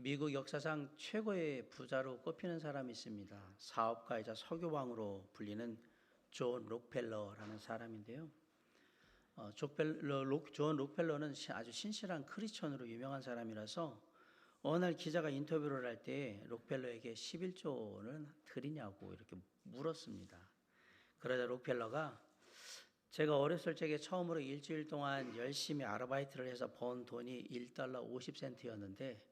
미국 역사상 최고의 부자로 꼽히는 사람이 있습니다. 사업가이자 석유왕으로 불리는 존 록펠러라는 사람인데요. 존 록펠러는 아주 신실한 크리스천으로 유명한 사람이라서 어느 날 기자가 인터뷰를 할 때 록펠러에게 11조는 드리냐고 이렇게 물었습니다. 그러자 록펠러가 제가 어렸을 적에 처음으로 일주일 동안 열심히 아르바이트를 해서 번 돈이 1달러 50센트였는데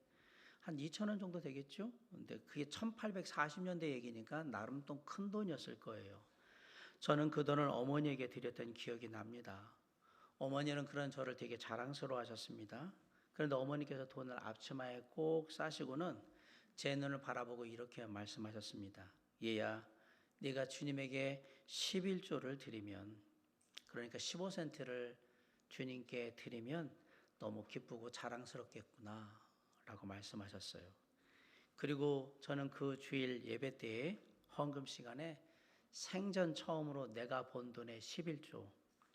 한 2천 원 정도 되겠죠? 근데 그게 1840년대 얘기니까 나름 또 큰 돈이었을 거예요. 저는 그 돈을 어머니에게 드렸던 기억이 납니다. 어머니는 그런 저를 되게 자랑스러워 하셨습니다. 그런데 어머니께서 돈을 앞치마에 꼭 싸시고는 제 눈을 바라보고 이렇게 말씀하셨습니다. 얘야, 네가 주님에게 11조를 드리면, 그러니까 15센트를 주님께 드리면 너무 기쁘고 자랑스럽겠구나 라고 말씀하셨어요. 그리고 저는 그 주일 예배 때에 헌금 시간에 생전 처음으로 내가 번 돈의 11조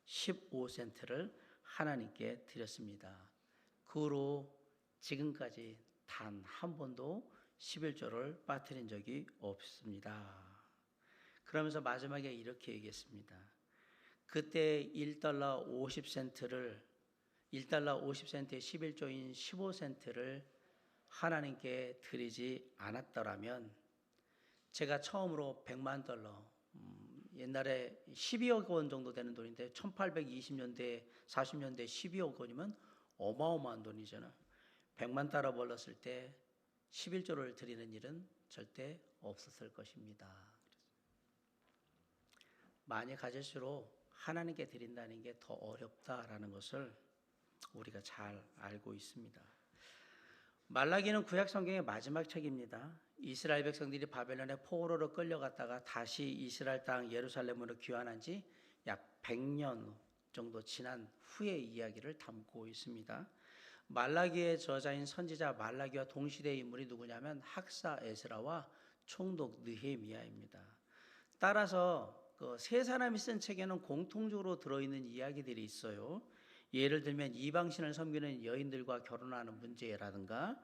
15센트를 하나님께 드렸습니다. 그 후로 지금까지 단 한 번도 11조를 빠뜨린 적이 없습니다. 그러면서 마지막에 이렇게 얘기했습니다. 그때 1달러 50센트의 11조인 15센트를 하나님께 드리지 않았더라면 제가 처음으로 100만 달러, 옛날에 12억 원 정도 되는 돈인데 1820년대, 40년대 12억 원이면 어마어마한 돈이잖아요. 100만 달러 벌었을 때 11조를 드리는 일은 절대 없었을 것입니다. 많이 가질수록 하나님께 드린다는 게 더 어렵다라는 것을 우리가 잘 알고 있습니다. 말라기는 구약 성경의 마지막 책입니다. 이스라엘 백성들이 바벨론의 포로로 끌려갔다가 다시 이스라엘 땅 예루살렘으로 귀환한 지 약 100년 정도 지난 후의 이야기를 담고 있습니다. 말라기의 저자인 선지자 말라기와 동시대의 인물이 누구냐면 학사 에스라와 총독 느헤미야입니다. 따라서 그 세 사람이 쓴 책에는 공통적으로 들어있는 이야기들이 있어요. 예를 들면 이방신을 섬기는 여인들과 결혼하는 문제라든가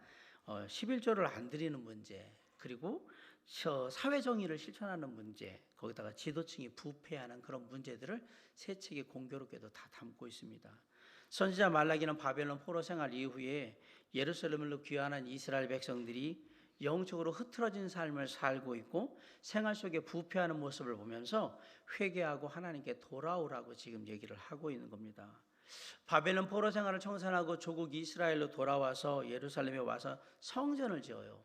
11조를 안 드리는 문제, 그리고 사회정의를 실천하는 문제, 거기다가 지도층이 부패하는 그런 문제들을 세 책이 공교롭게도 다 담고 있습니다. 선지자 말라기는 바벨론 포로 생활 이후에 예루살렘으로 귀환한 이스라엘 백성들이 영적으로 흐트러진 삶을 살고 있고 생활 속에 부패하는 모습을 보면서 회개하고 하나님께 돌아오라고 지금 얘기를 하고 있는 겁니다. 바벨론 포로 생활을 청산하고 조국 이스라엘로 돌아와서 예루살렘에 와서 성전을 지어요.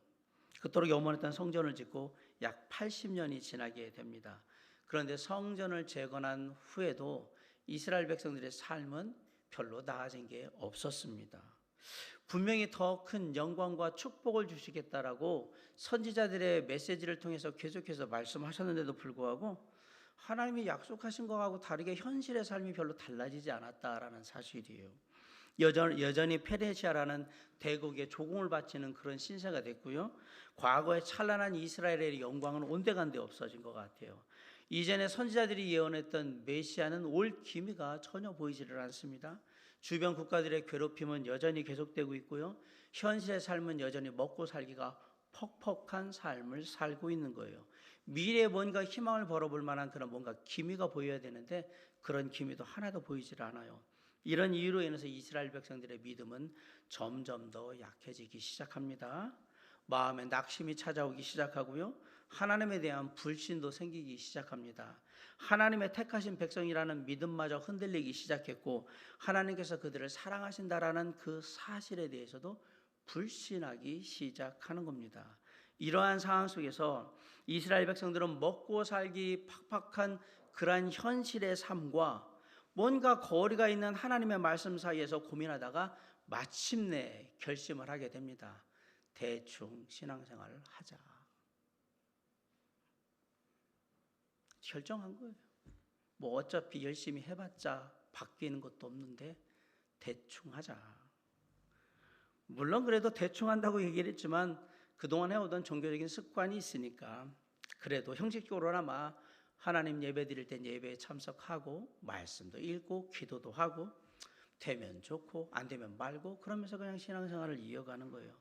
그토록 염원했던 성전을 짓고 약 80년이 지나게 됩니다. 그런데 성전을 재건한 후에도 이스라엘 백성들의 삶은 별로 나아진 게 없었습니다. 분명히 더 큰 영광과 축복을 주시겠다라고 선지자들의 메시지를 통해서 계속해서 말씀하셨는데도 불구하고 하나님이 약속하신 것하고 다르게 현실의 삶이 별로 달라지지 않았다라는 사실이에요. 여전히 페르시아라는 대국의 조공을 바치는 그런 신세가 됐고요. 과거에 찬란한 이스라엘의 영광은 온데간데 없어진 것 같아요. 이전에 선지자들이 예언했던 메시아는 올 기미가 전혀 보이지를 않습니다. 주변 국가들의 괴롭힘은 여전히 계속되고 있고요. 현실의 삶은 여전히 먹고 살기가 퍽퍽한 삶을 살고 있는 거예요. 미래에 뭔가 희망을 벌어볼 만한 그런 뭔가 기미가 보여야 되는데 그런 기미도 하나도 보이질 않아요. 이런 이유로 인해서 이스라엘 백성들의 믿음은 점점 더 약해지기 시작합니다. 마음에 낙심이 찾아오기 시작하고요. 하나님에 대한 불신도 생기기 시작합니다. 하나님의 택하신 백성이라는 믿음마저 흔들리기 시작했고 하나님께서 그들을 사랑하신다라는 그 사실에 대해서도 불신하기 시작하는 겁니다. 이러한 상황 속에서 이스라엘 백성들은 먹고 살기 팍팍한 그러한 현실의 삶과 뭔가 거리가 있는 하나님의 말씀 사이에서 고민하다가 마침내 결심을 하게 됩니다. 대충 신앙생활을 하자. 결정한 거예요. 뭐 어차피 열심히 해봤자 바뀌는 것도 없는데 대충 하자. 물론 그래도 대충 한다고 얘기를 했지만 그동안 해오던 종교적인 습관이 있으니까 그래도 형식적으로나마 하나님 예배 드릴 땐 예배에 참석하고 말씀도 읽고 기도도 하고 되면 좋고 안 되면 말고 그러면서 그냥 신앙생활을 이어가는 거예요.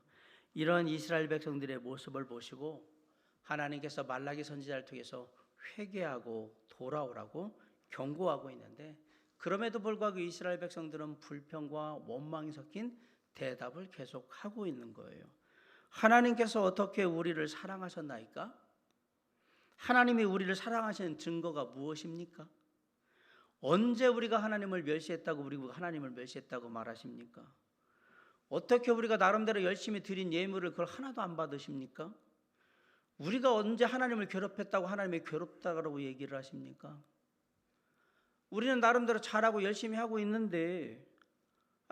이런 이스라엘 백성들의 모습을 보시고 하나님께서 말라기 선지자를 통해서 회개하고 돌아오라고 경고하고 있는데, 그럼에도 불구하고 이스라엘 백성들은 불평과 원망이 섞인 대답을 계속하고 있는 거예요. 하나님께서 어떻게 우리를 사랑하셨나이까? 하나님이 우리를 사랑하시는 증거가 무엇입니까? 언제 우리가 하나님을 멸시했다고 우리가 하나님을 멸시했다고 말하십니까? 어떻게 우리가 나름대로 열심히 드린 예물을 그걸 하나도 안 받으십니까? 우리가 언제 하나님을 괴롭혔다고 하나님이 괴롭다고 얘기를 하십니까? 우리는 나름대로 잘하고 열심히 하고 있는데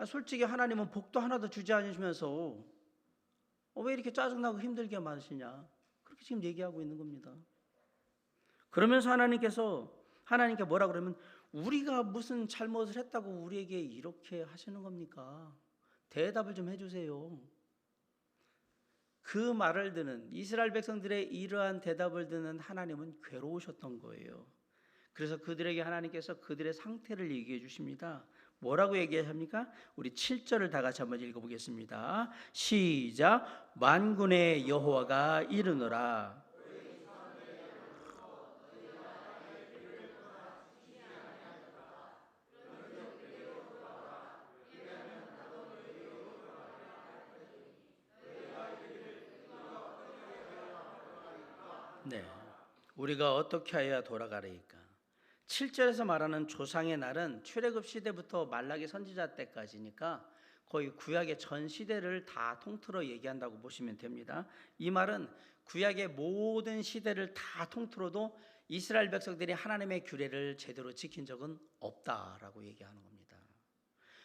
솔직히 하나님은 복도 하나도 주지 않으시면서 왜 이렇게 짜증나고 힘들게 만드시냐, 그렇게 지금 얘기하고 있는 겁니다. 그러면서 하나님께 뭐라 그러면, 우리가 무슨 잘못을 했다고 우리에게 이렇게 하시는 겁니까? 대답을 좀 해주세요. 그 말을 듣는 이스라엘 백성들의 이러한 대답을 듣는 하나님은 괴로우셨던 거예요. 그래서 그들에게 하나님께서 그들의 상태를 얘기해 주십니다. 뭐라고 얘기합니까? 우리 7절을 다 같이 한번 읽어보겠습니다. 시작. 만군의 여호와가 이르노라. 네, 우리가 어떻게 해야 돌아가리까? 7절에서 말하는 조상의 날은 출애굽 시대부터 말라기 선지자 때까지니까 거의 구약의 전 시대를 다 통틀어 얘기한다고 보시면 됩니다. 이 말은 구약의 모든 시대를 다 통틀어도 이스라엘 백성들이 하나님의 규례를 제대로 지킨 적은 없다라고 얘기하는 겁니다.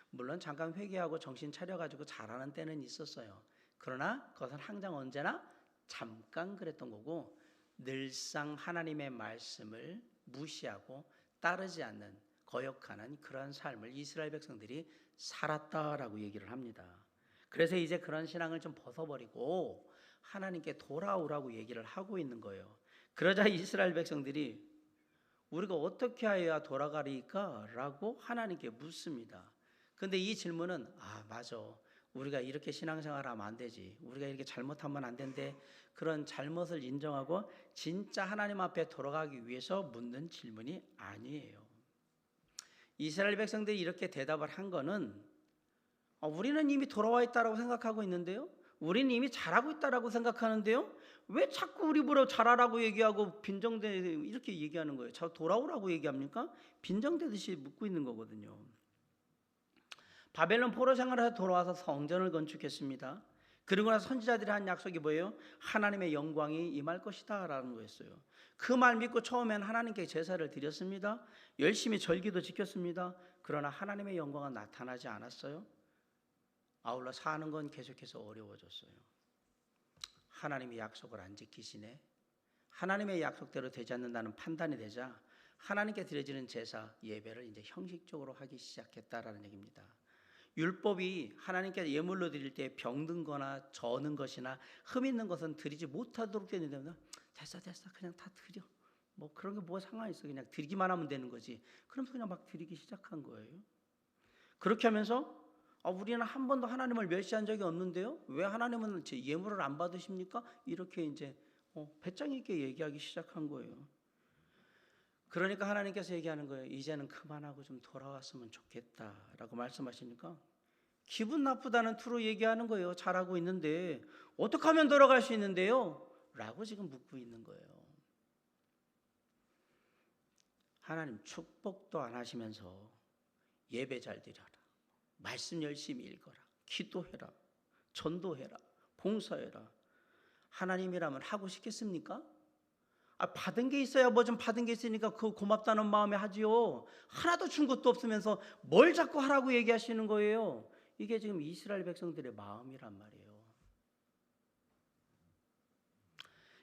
물론 잠깐 회개하고 정신 차려가지고 잘하는 때는 있었어요. 그러나 그것은 항상 언제나 잠깐 그랬던 거고, 늘상 하나님의 말씀을 무시하고 따르지 않는 거역하는 그런 삶을 이스라엘 백성들이 살았다라고 얘기를 합니다. 그래서 이제 그런 신앙을 좀 벗어버리고 하나님께 돌아오라고 얘기를 하고 있는 거예요. 그러자 이스라엘 백성들이 우리가 어떻게 해야 돌아가리까? 라고 하나님께 묻습니다. 근데 이 질문은 맞아, 우리가 이렇게 신앙생활하면 안 되지, 우리가 이렇게 잘못하면 안 된대, 그런 잘못을 인정하고 진짜 하나님 앞에 돌아가기 위해서 묻는 질문이 아니에요. 이스라엘 백성들이 이렇게 대답을 한 거는 우리는 이미 돌아와 있다라고 생각하고 있는데요, 우리는 이미 잘하고 있다라고 생각하는데요, 왜 자꾸 우리 보러 잘하라고 얘기하고 빈정대 이렇게 얘기하는 거예요? 자, 돌아오라고 얘기합니까? 빈정대듯이 묻고 있는 거거든요. 바벨론 포로 생활에서 돌아와서 성전을 건축했습니다. 그리고 나서 선지자들이 한 약속이 뭐예요? 하나님의 영광이 임할 것이다 라는 거였어요. 그 말 믿고 처음엔 하나님께 제사를 드렸습니다. 열심히 절기도 지켰습니다. 그러나 하나님의 영광은 나타나지 않았어요. 아울러 사는 건 계속해서 어려워졌어요. 하나님의 약속을 안 지키시네. 하나님의 약속대로 되지 않는다는 판단이 되자 하나님께 드려지는 제사, 예배를 이제 형식적으로 하기 시작했다라는 얘기입니다. 율법이 하나님께 예물로 드릴 때 병든 거나 저는 것이나 흠 있는 것은 드리지 못하도록 되어 있는데, 됐어 그냥 다 드려, 뭐 그런 게 뭐 상관이 있어, 그냥 드리기만 하면 되는 거지. 그러면서 그냥 막 드리기 시작한 거예요. 그렇게 하면서 우리는 한 번도 하나님을 멸시한 적이 없는데요, 왜 하나님은 제 예물을 안 받으십니까? 이렇게 이제 배짱 있게 얘기하기 시작한 거예요. 그러니까 하나님께서 얘기하는 거예요. 이제는 그만하고 좀 돌아왔으면 좋겠다라고 말씀하시니까 기분 나쁘다는 투로 얘기하는 거예요. 잘하고 있는데 어떻게 하면 돌아갈 수 있는데요? 라고 지금 묻고 있는 거예요. 하나님 축복도 안 하시면서 예배 잘 드려라, 말씀 열심히 읽어라, 기도해라, 전도해라, 봉사해라, 하나님이라면 하고 싶겠습니까? 받은 게 있어야 뭐 좀 받은 게 있으니까 그 고맙다는 마음에 하지요. 하나도 준 것도 없으면서 뭘 자꾸 하라고 얘기하시는 거예요. 이게 지금 이스라엘 백성들의 마음이란 말이에요.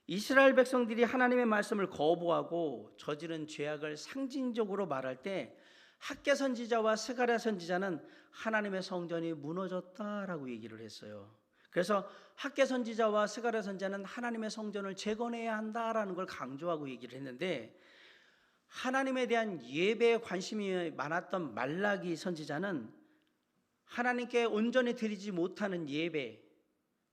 이스라엘 백성들이 하나님의 말씀을 거부하고 저지른 죄악을 상징적으로 말할 때 학개 선지자와 스가랴 선지자는 하나님의 성전이 무너졌다라고 얘기를 했어요. 그래서 학개 선지자와 스가랴 선지자는 하나님의 성전을 재건해야 한다라는 걸 강조하고 얘기를 했는데, 하나님에 대한 예배에 관심이 많았던 말라기 선지자는 하나님께 온전히 드리지 못하는 예배,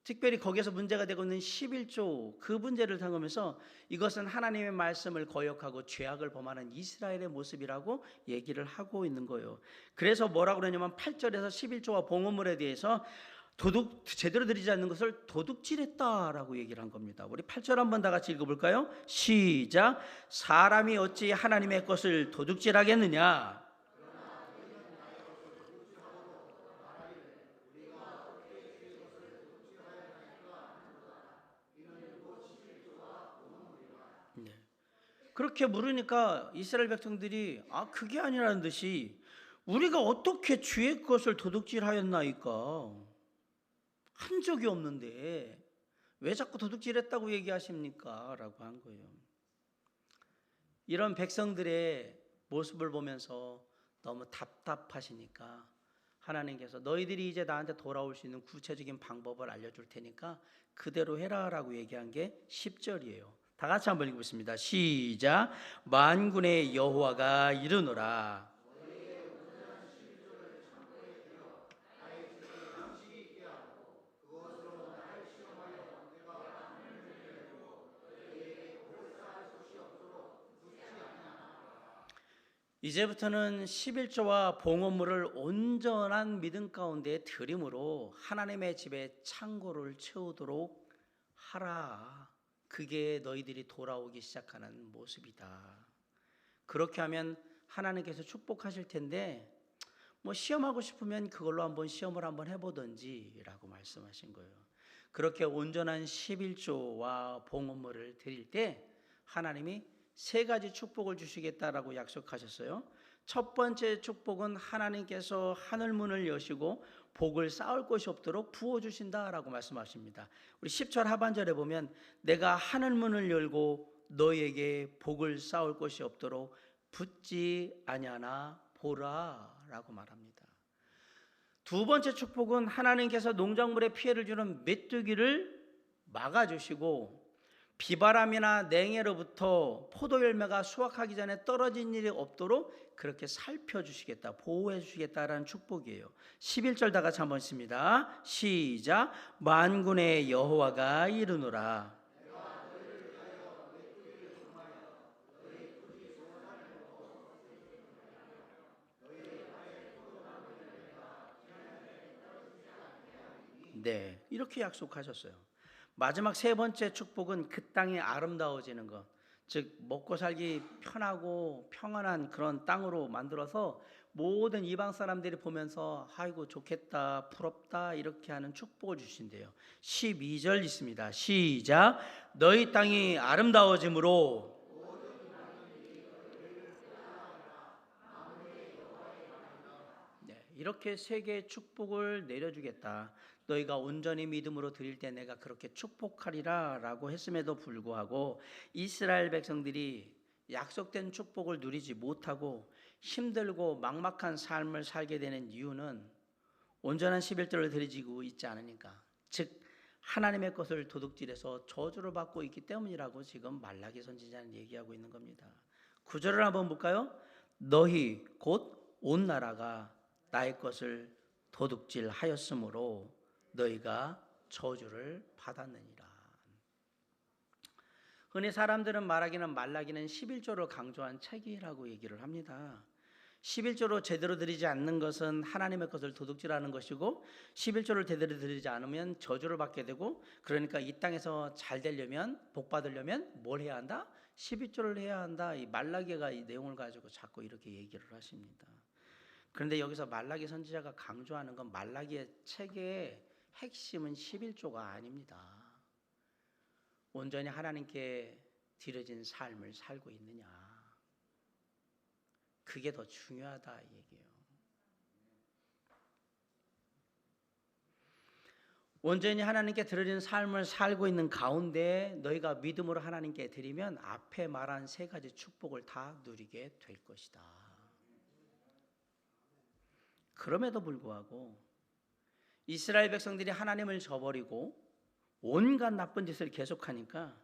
특별히 거기에서 문제가 되고 있는 11조 그 문제를 당하면서 이것은 하나님의 말씀을 거역하고 죄악을 범하는 이스라엘의 모습이라고 얘기를 하고 있는 거예요. 그래서 뭐라고 그러냐면 8절에서 11조와 봉헌물에 대해서 제대로 드리지 않는 것을 도둑질했다라고 얘기를 한 겁니다. 우리 8절 한번 다 같이 읽어볼까요? 시작. 사람이 어찌 하나님의 것을 도둑질하겠느냐. 네. 그렇게 물으니까 이스라엘 백성들이 그게 아니라는 듯이 우리가 어떻게 주의 것을 도둑질하였나이까 한 적이 없는데 왜 자꾸 도둑질했다고 얘기하십니까? 라고 한 거예요. 이런 백성들의 모습을 보면서 너무 답답하시니까 하나님께서 너희들이 이제 나한테 돌아올 수 있는 구체적인 방법을 알려줄 테니까 그대로 해라 라고 얘기한 게 10절이에요. 다 같이 한번 읽겠습니다. 시작. 만군의 여호와가 이르노라. 이제부터는 11조와 봉헌물을 온전한 믿음 가운데 드림으로 하나님의 집에 창고를 채우도록 하라. 그게 너희들이 돌아오기 시작하는 모습이다. 그렇게 하면 하나님께서 축복하실 텐데 시험하고 싶으면 그걸로 한번 시험을 한번 해보든지 라고 말씀하신 거예요. 그렇게 온전한 11조와 봉헌물을 드릴 때 하나님이 세 가지 축복을 주시겠다라고 약속하셨어요. 첫 번째 축복은 하나님께서 하늘 문을 여시고 복을 쌓을 곳이 없도록 부어주신다라고 말씀하십니다. 우리 10절 하반절에 보면 내가 하늘 문을 열고 너에게 복을 쌓을 곳이 없도록 붙지 아니하나 보라라고 말합니다. 두 번째 축복은 하나님께서 농작물에 피해를 주는 메뚜기를 막아주시고 비바람이나 냉해로부터 포도 열매가 수확하기 전에 떨어진 일이 없도록 그렇게 살펴주시겠다, 보호해 주시겠다라는 축복이에요. 11절 다 같이 한번 읽습니다. 시작. 만군의 여호와가 이르노라. 네, 이렇게 약속하셨어요. 마지막 세 번째 축복은 그 땅이 아름다워지는 것, 즉 먹고 살기 편하고 평안한 그런 땅으로 만들어서 모든 이방 사람들이 보면서 아이고 좋겠다, 부럽다 이렇게 하는 축복을 주신대요. 12절 있습니다. 시작. 너희 땅이 아름다워짐으로. 네, 이렇게 세 개의 축복을 내려주겠다. 너희가 온전히 믿음으로 드릴 때 내가 그렇게 축복하리라 라고 했음에도 불구하고 이스라엘 백성들이 약속된 축복을 누리지 못하고 힘들고 막막한 삶을 살게 되는 이유는 온전한 11조를 드리지고 있지 않으니까, 즉 하나님의 것을 도둑질해서 저주를 받고 있기 때문이라고 지금 말라기 선지자는 얘기하고 있는 겁니다. 9절을 한번 볼까요? 너희 곧 온 나라가 나의 것을 도둑질하였으므로 너희가 저주를 받았느니라. 흔히 사람들은 말하기는 말라기는 11조를 강조한 책이라고 얘기를 합니다. 11조로 제대로 드리지 않는 것은 하나님의 것을 도둑질하는 것이고 11조를 제대로 드리지 않으면 저주를 받게 되고, 그러니까 이 땅에서 잘 되려면, 복 받으려면 뭘 해야 한다? 11조를 해야 한다. 이 말라기가 이 내용을 가지고 자꾸 이렇게 얘기를 하십니다. 그런데 여기서 말라기 선지자가 강조하는 건 말라기의 책의 핵심은 11조가 아닙니다. 온전히 하나님께 드려진 삶을 살고 있느냐, 그게 더 중요하다 이 얘기예요. 온전히 하나님께 드려진 삶을 살고 있는 가운데 너희가 믿음으로 하나님께 드리면 앞에 말한 세 가지 축복을 다 누리게 될 것이다. 그럼에도 불구하고 이스라엘 백성들이 하나님을 저버리고 온갖 나쁜 짓을 계속하니까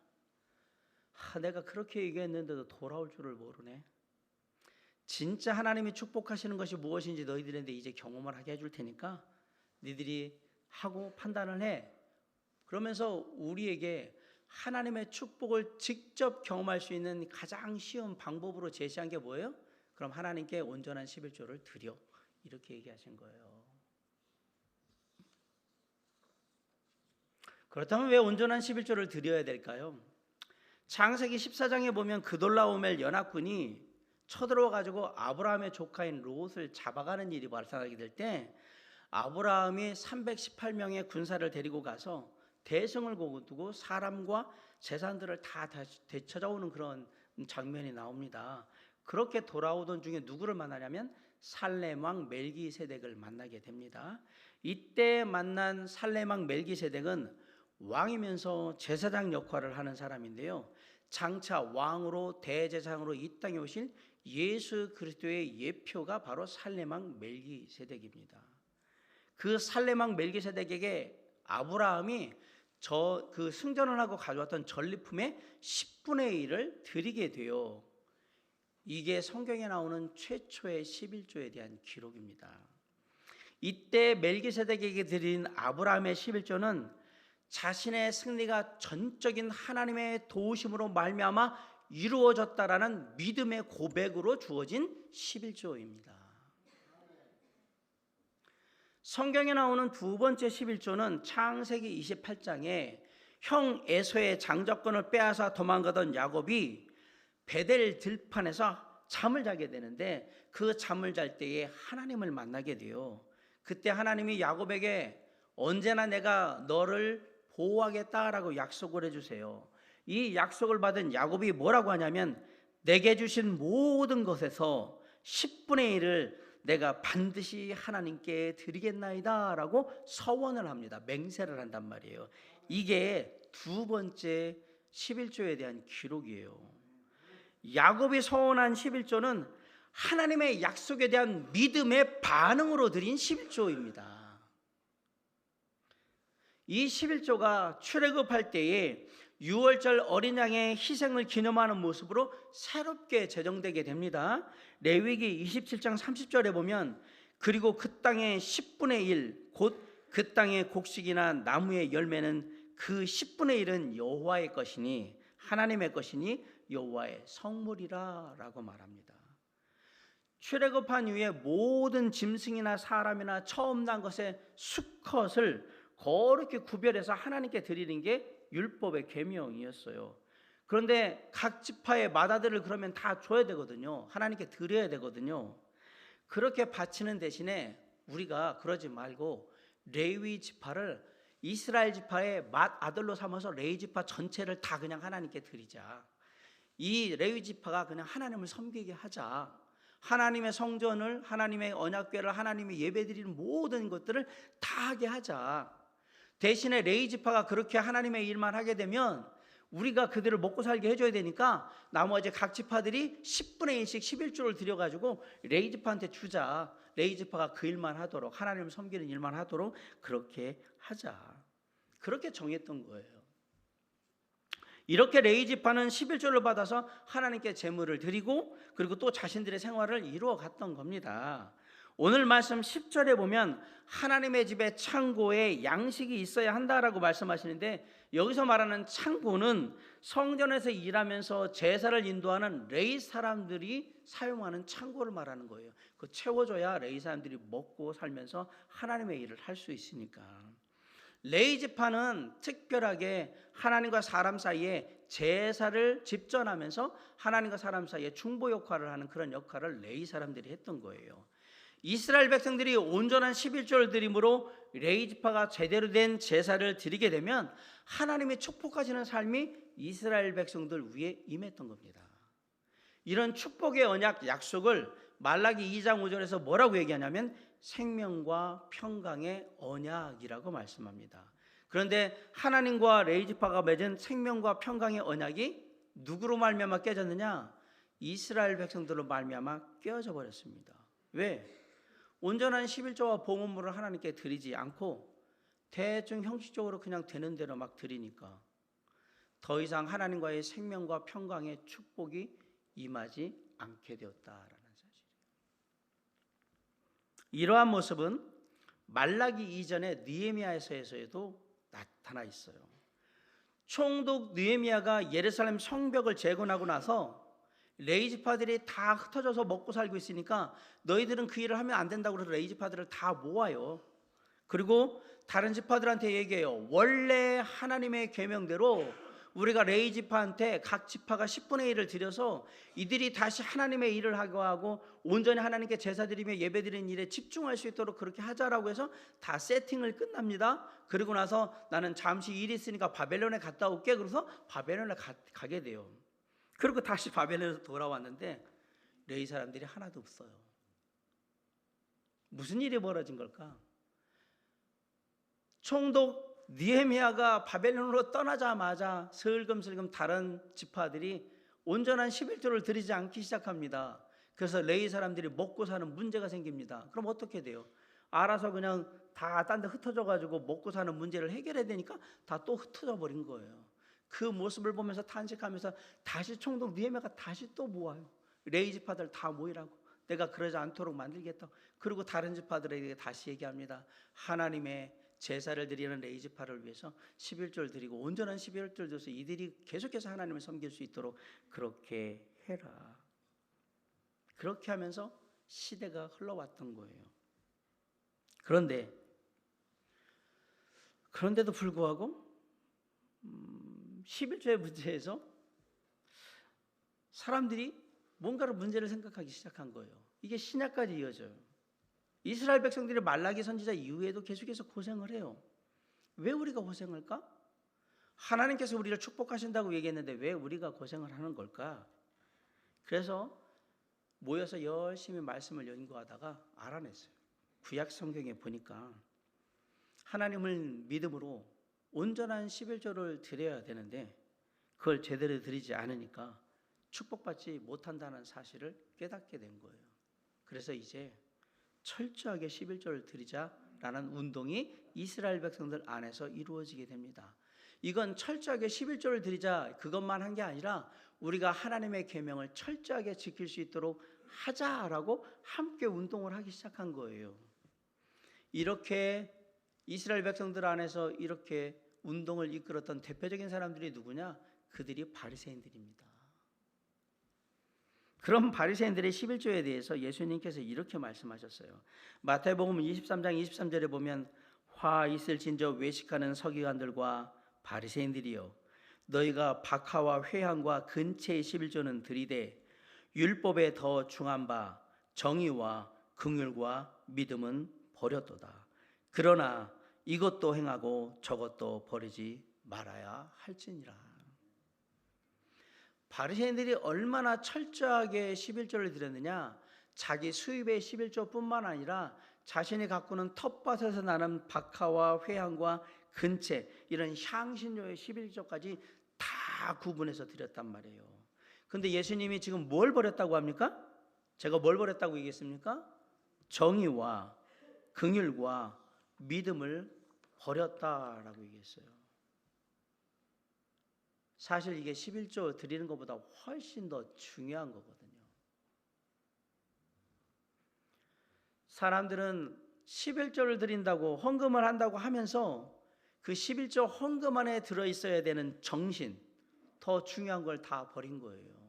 내가 그렇게 얘기했는데도 돌아올 줄을 모르네. 진짜 하나님이 축복하시는 것이 무엇인지 너희들한테 이제 경험을 하게 해줄 테니까 너희들이 하고 판단을 해. 그러면서 우리에게 하나님의 축복을 직접 경험할 수 있는 가장 쉬운 방법으로 제시한 게 뭐예요? 그럼 하나님께 온전한 11조를 드려, 이렇게 얘기하신 거예요. 그렇다면 왜 온전한 11조를 드려야 될까요? 창세기 14장에 보면 그돌라오멜 연합군이 쳐들어와 가지고 아브라함의 조카인 롯을 잡아가는 일이 발생하게 될 때 아브라함이 318명의 군사를 데리고 가서 대성을 거두고 사람과 재산들을 다 되찾아오는 그런 장면이 나옵니다. 그렇게 돌아오던 중에 누구를 만나냐면 살렘 왕 멜기세덱을 만나게 됩니다. 이때 만난 살렘 왕 멜기세덱은 왕이면서 제사장 역할을 하는 사람인데요, 장차 왕으로 대제사장으로 이 땅에 오실 예수 그리스도의 예표가 바로 살렘 왕 멜기세덱입니다. 그 살렘 왕 멜기세덱에게 아브라함이 그 승전을 하고 가져왔던 전리품의 10분의 1을 드리게 돼요. 이게 성경에 나오는 최초의 11조에 대한 기록입니다. 이때 멜기세덱에게 드린 아브라함의 11조는 자신의 승리가 전적인 하나님의 도우심으로 말미암아 이루어졌다라는 믿음의 고백으로 주어진 11조입니다. 성경에 나오는 두 번째 11조는 창세기 28장에 형 에서의 장자권을 빼앗아 도망가던 야곱이 베델 들판에서 잠을 자게 되는데, 그 잠을 잘 때에 하나님을 만나게 돼요. 그때 하나님이 야곱에게 언제나 내가 너를 보호하겠다라고 약속을 해주세요. 이 약속을 받은 야곱이 뭐라고 하냐면, 내게 주신 모든 것에서 10분의 1을 내가 반드시 하나님께 드리겠나이다 라고 서원을 합니다. 맹세를 한단 말이에요. 이게 두 번째 11조에 대한 기록이에요. 야곱이 서원한 11조는 하나님의 약속에 대한 믿음의 반응으로 드린 11조입니다. 이 11조가 출애굽할 때에 6월절 어린 양의 희생을 기념하는 모습으로 새롭게 제정되게 됩니다. 레위기 27장 30절에 보면, 그리고 그 땅의 10분의 1 곧 그 땅의 곡식이나 나무의 열매는 그 10분의 1은 여호와의 것이니 하나님의 것이니 여호와의 성물이라 라고 말합니다. 출애굽한 이후에 모든 짐승이나 사람이나 처음 난 것의 수컷을 거룩히 구별해서 하나님께 드리는 게 율법의 계명이었어요. 그런데 각 지파의 맏아들을 그러면 다 줘야 되거든요. 하나님께 드려야 되거든요. 그렇게 바치는 대신에 우리가 그러지 말고 레위 지파를 이스라엘 지파의 맏아들로 삼아서 레위 지파 전체를 다 그냥 하나님께 드리자. 이 레위 지파가 그냥 하나님을 섬기게 하자. 하나님의 성전을, 하나님의 언약궤를, 하나님의 예배드리는 모든 것들을 다 하게 하자. 대신에 레위 지파가 그렇게 하나님의 일만 하게 되면 우리가 그들을 먹고 살게 해줘야 되니까 나머지 각 지파들이 10분의 1씩 11조를 드려가지고 레위 지파한테 주자. 레위 지파가 그 일만 하도록, 하나님을 섬기는 일만 하도록 그렇게 하자. 그렇게 정했던 거예요. 이렇게 레위 지파는 11조를 받아서 하나님께 제물을 드리고, 그리고 또 자신들의 생활을 이루어 갔던 겁니다. 오늘 말씀 10절에 보면 하나님의 집에 창고에 양식이 있어야 한다라고 말씀하시는데, 여기서 말하는 창고는 성전에서 일하면서 제사를 인도하는 레위 사람들이 사용하는 창고를 말하는 거예요. 그 채워줘야 레위 사람들이 먹고 살면서 하나님의 일을 할 수 있으니까. 레위 지파는 특별하게 하나님과 사람 사이에 제사를 집전하면서 하나님과 사람 사이에 중보 역할을 하는 그런 역할을 레위 사람들이 했던 거예요. 이스라엘 백성들이 온전한 11조를 드림으로 레위 지파가 제대로 된 제사를 드리게 되면 하나님의 축복하시는 삶이 이스라엘 백성들 위에 임했던 겁니다. 이런 축복의 언약 약속을 말라기 2장 5절에서 뭐라고 얘기하냐면 생명과 평강의 언약이라고 말씀합니다. 그런데 하나님과 레위 지파가 맺은 생명과 평강의 언약이 누구로 말미암아 깨졌느냐? 이스라엘 백성들로 말미암아 깨어져 버렸습니다. 왜? 온전한 11조와 봉헌물을 하나님께 드리지 않고 대충 형식적으로 그냥 되는 대로 막 드리니까 더 이상 하나님과의 생명과 평강의 축복이 임하지 않게 되었다라는 사실이에요. 이러한 모습은 말라기 이전의 느헤미야서에도 나타나 있어요. 총독 느헤미야가 예루살렘 성벽을 재건하고 나서 레이지파들이 다 흩어져서 먹고 살고 있으니까 너희들은 그 일을 하면 안 된다고 그래서 레이지파들을 다 모아요. 그리고 다른 지파들한테 얘기해요. 원래 하나님의 계명대로 우리가 레이지파한테 각 지파가 10분의 1을 드려서 이들이 다시 하나님의 일을 하고 온전히 하나님께 제사 드리며 예배 드리는 일에 집중할 수 있도록 그렇게 하자라고 해서 다 세팅을 끝납니다. 그리고 나서 나는 잠시 일이 있으니까 바벨론에 갔다 올게. 그래서 바벨론에 가게 돼요. 그리고 다시 바벨론에서 돌아왔는데 레위 사람들이 하나도 없어요. 무슨 일이 벌어진 걸까? 총독 느헤미야가 바벨론으로 떠나자마자 슬금슬금 다른 지파들이 온전한 11조를 드리지 않기 시작합니다. 그래서 레위 사람들이 먹고 사는 문제가 생깁니다. 그럼 어떻게 돼요? 알아서 그냥 다 딴 데 흩어져 가지고 먹고 사는 문제를 해결해야 되니까 다 또 흩어져 버린 거예요. 그 모습을 보면서 탄식하면서 다시 총독 느헤미야가 다시 또 모아요. 레위 지파들 다 모이라고. 내가 그러지 않도록 만들겠다. 그리고 다른 지파들에게 다시 얘기합니다. 하나님의 제사를 드리는 레위 지파를 위해서 11조를 드리고 온전한 11조를 줘서 이들이 계속해서 하나님을 섬길 수 있도록 그렇게 해라. 그렇게 하면서 시대가 흘러왔던 거예요. 그런데도 불구하고 11조의 문제에서 사람들이 뭔가를 문제를 생각하기 시작한 거예요. 이게 신약까지 이어져요. 이스라엘 백성들이 말라기 선지자 이후에도 계속해서 고생을 해요. 왜 우리가 고생할까? 하나님께서 우리를 축복하신다고 얘기했는데 왜 우리가 고생을 하는 걸까? 그래서 모여서 열심히 말씀을 연구하다가 알아냈어요. 구약 성경에 보니까 하나님을 믿음으로 온전한 11조를 드려야 되는데 그걸 제대로 드리지 않으니까 축복받지 못한다는 사실을 깨닫게 된 거예요. 그래서 이제 철저하게 11조를 드리자라는 운동이 이스라엘 백성들 안에서 이루어지게 됩니다. 이건 철저하게 11조를 드리자 그것만 한 게 아니라 우리가 하나님의 계명을 철저하게 지킬 수 있도록 하자라고 함께 운동을 하기 시작한 거예요. 이렇게 이스라엘 백성들 안에서 이렇게 운동을 이끌었던 대표적인 사람들이 누구냐? 그들이 바리새인들입니다. 그런 바리새인들의 11조에 대해서 예수님께서 이렇게 말씀하셨어요. 마태복음 23장 23절에 보면 화 있을진저 외식하는 서기관들과 바리새인들이여 너희가 박하와 회향과 근체의 11조는 드리되 율법에 더 중한 바 정의와 긍휼과 믿음은 버렸도다. 그러나 이것도 행하고 저것도 버리지 말아야 할지니라. 바리새인들이 얼마나 철저하게 11조를 드렸느냐? 자기 수입의 11조뿐만 아니라 자신이 가꾸는 텃밭에서 나는 박하와 회향과 근체 이런 향신료의 11조까지 다 구분해서 드렸단 말이에요. 근데 예수님이 지금 뭘 버렸다고 합니까? 제가 뭘 버렸다고 얘기했습니까? 정의와 긍휼과 믿음을 버렸다라고 얘기했어요. 사실 이게 11조 드리는 것보다 훨씬 더 중요한 거거든요. 사람들은 11조를 드린다고 헌금을 한다고 하면서 그 11조 헌금 안에 들어있어야 되는 정신, 더 중요한 걸 다 버린 거예요.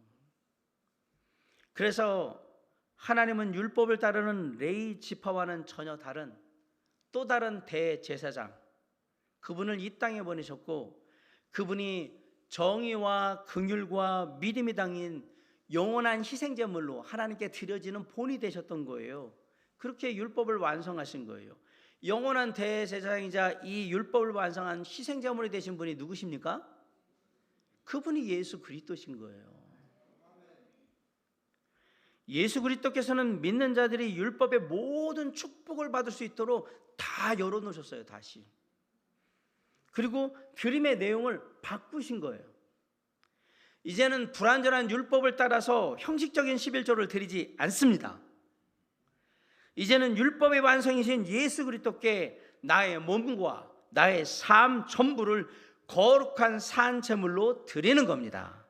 그래서 하나님은 율법을 따르는 레위 지파와는 전혀 다른 또 다른 대제사장, 그분을 이 땅에 보내셨고 그분이 정의와 긍휼과 믿음이 담긴 영원한 희생제물로 하나님께 드려지는 본이 되셨던 거예요. 그렇게 율법을 완성하신 거예요. 영원한 대제사장이자 이 율법을 완성한 희생제물이 되신 분이 누구십니까? 그분이 예수 그리스도신 거예요. 예수 그리스도께서는 믿는 자들이 율법의 모든 축복을 받을 수 있도록 다 열어놓으셨어요. 다시. 그리고 드림의 내용을 바꾸신 거예요. 이제는 불완전한 율법을 따라서 형식적인 11조를 드리지 않습니다. 이제는 율법의 완성이신 예수 그리스도께 나의 몸과 나의 삶 전부를 거룩한 산제물로 드리는 겁니다.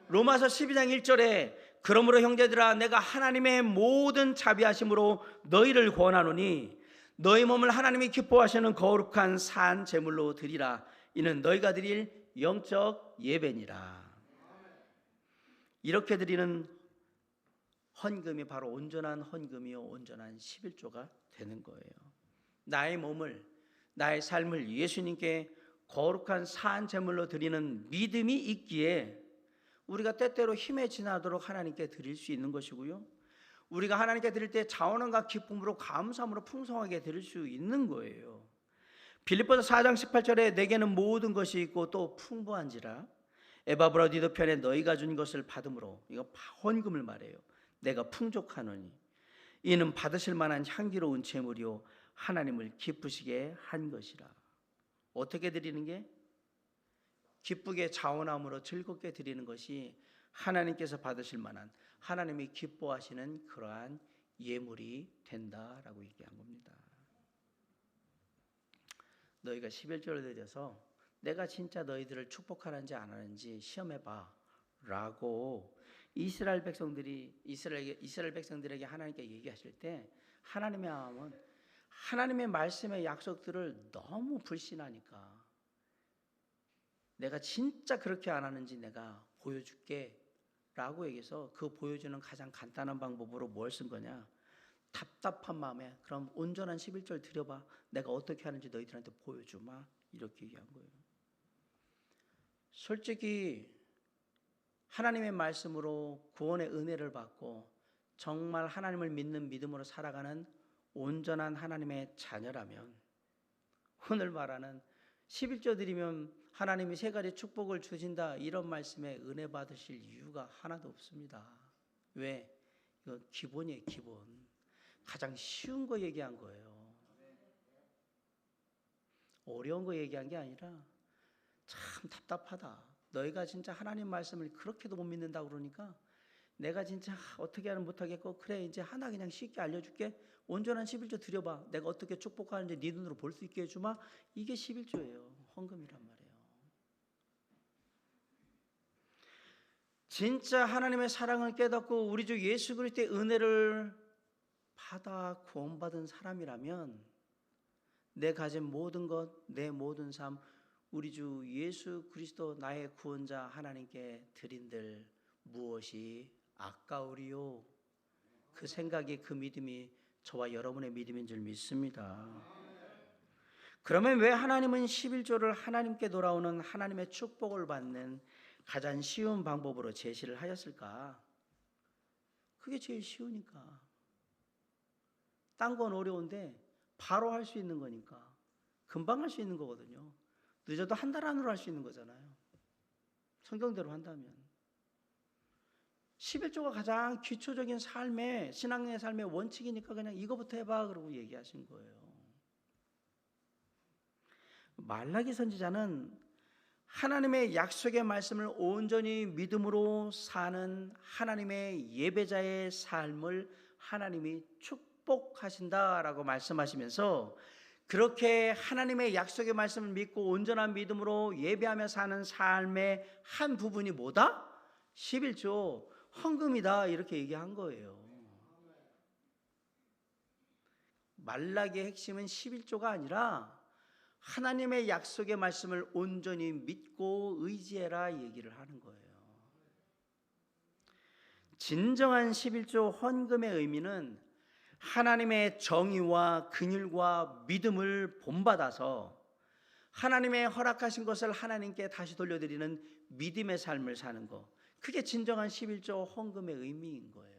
로마서 12장 1절에 그러므로 형제들아 내가 하나님의 모든 자비하심으로 너희를 권하노니 너희 몸을 하나님이 기뻐하시는 거룩한 산 제물로 드리라. 이는 너희가 드릴 영적 예배니라. 이렇게 드리는 헌금이 바로 온전한 헌금이요 온전한 11조가 되는 거예요. 나의 몸을, 나의 삶을 예수님께 거룩한 산 제물로 드리는 믿음이 있기에 우리가 때때로 힘에 지나도록 하나님께 드릴 수 있는 것이고요, 우리가 하나님께 드릴 때 자원과 기쁨으로 감사함으로 풍성하게 드릴 수 있는 거예요. 빌립보서 4장 18절에 내게는 모든 것이 있고 또 풍부한지라 에바브라디도 편에 너희가 준 것을 받음으로, 이거 헌금을 말해요. 내가 풍족하노니 이는 받으실 만한 향기로운 제물이요 하나님을 기쁘시게 한 것이라. 어떻게 드리는 게? 기쁘게 자원함으로 즐겁게 드리는 것이 하나님께서 받으실 만한, 하나님이 기뻐하시는 그러한 예물이 된다라고 얘기한 겁니다. 너희가 11조를 드려서 내가 진짜 너희들을 축복하는지 안 하는지 시험해봐 라고 이스라엘 백성들에게 하나님께 얘기하실 때, 하나님의 마음은 하나님의 말씀의 약속들을 너무 불신하니까 내가 진짜 그렇게 안 하는지 내가 보여줄게 라고 얘기해서, 그 보여주는 가장 간단한 방법으로 뭘 쓴 거냐, 답답한 마음에 그럼 온전한 11절 드려봐, 내가 어떻게 하는지 너희들한테 보여주마, 이렇게 얘기한 거예요. 솔직히 하나님의 말씀으로 구원의 은혜를 받고 정말 하나님을 믿는 믿음으로 살아가는 온전한 하나님의 자녀라면, 오늘 말하는 11조 드리면 하나님이 세 가지 축복을 주신다, 이런 말씀에 은혜 받으실 이유가 하나도 없습니다. 왜? 이거 기본이에요. 기본. 가장 쉬운 거 얘기한 거예요. 어려운 거 얘기한 게 아니라, 참 답답하다, 너희가 진짜 하나님 말씀을 그렇게도 못 믿는다고 그러니까 내가 진짜 어떻게 하면 못하겠고, 그래 이제 하나 그냥 쉽게 알려줄게, 온전한 11조 드려봐, 내가 어떻게 축복하는지 네 눈으로 볼 수 있게 해주마. 이게 11조예요 헌금이란 말이에요. 진짜 하나님의 사랑을 깨닫고 우리 주 예수 그리스도의 은혜를 받아 구원받은 사람이라면 내 가진 모든 것, 내 모든 삶, 우리 주 예수 그리스도 나의 구원자 하나님께 드린들 무엇이 아까우리요? 그 생각이, 그 믿음이 저와 여러분의 믿음인 줄 믿습니다. 그러면 왜 하나님은 11조를 하나님께 돌아오는 하나님의 축복을 받는 가장 쉬운 방법으로 제시를 하셨을까? 그게 제일 쉬우니까. 딴 건 어려운데 바로 할 수 있는 거니까, 금방 할 수 있는 거거든요. 늦어도 한 달 안으로 할 수 있는 거잖아요. 성경대로 한다면. 11조가 가장 기초적인 삶의, 신앙의 삶의 원칙이니까 그냥 이거부터 해봐 그러고 얘기하신 거예요. 말라기 선지자는 하나님의 약속의 말씀을 온전히 믿음으로 사는 하나님의 예배자의 삶을 하나님이 축복하신다라고 말씀하시면서, 그렇게 하나님의 약속의 말씀을 믿고 온전한 믿음으로 예배하며 사는 삶의 한 부분이 뭐다? 11조 헌금이다, 이렇게 얘기한 거예요. 말라기의 핵심은 11조가 아니라 하나님의 약속의 말씀을 온전히 믿고 의지해라 얘기를 하는 거예요. 진정한 11조 헌금의 의미는 하나님의 정의와 긍휼과 믿음을 본받아서 하나님의 허락하신 것을 하나님께 다시 돌려드리는 믿음의 삶을 사는 것, 그게 진정한 11조 헌금의 의미인 거예요.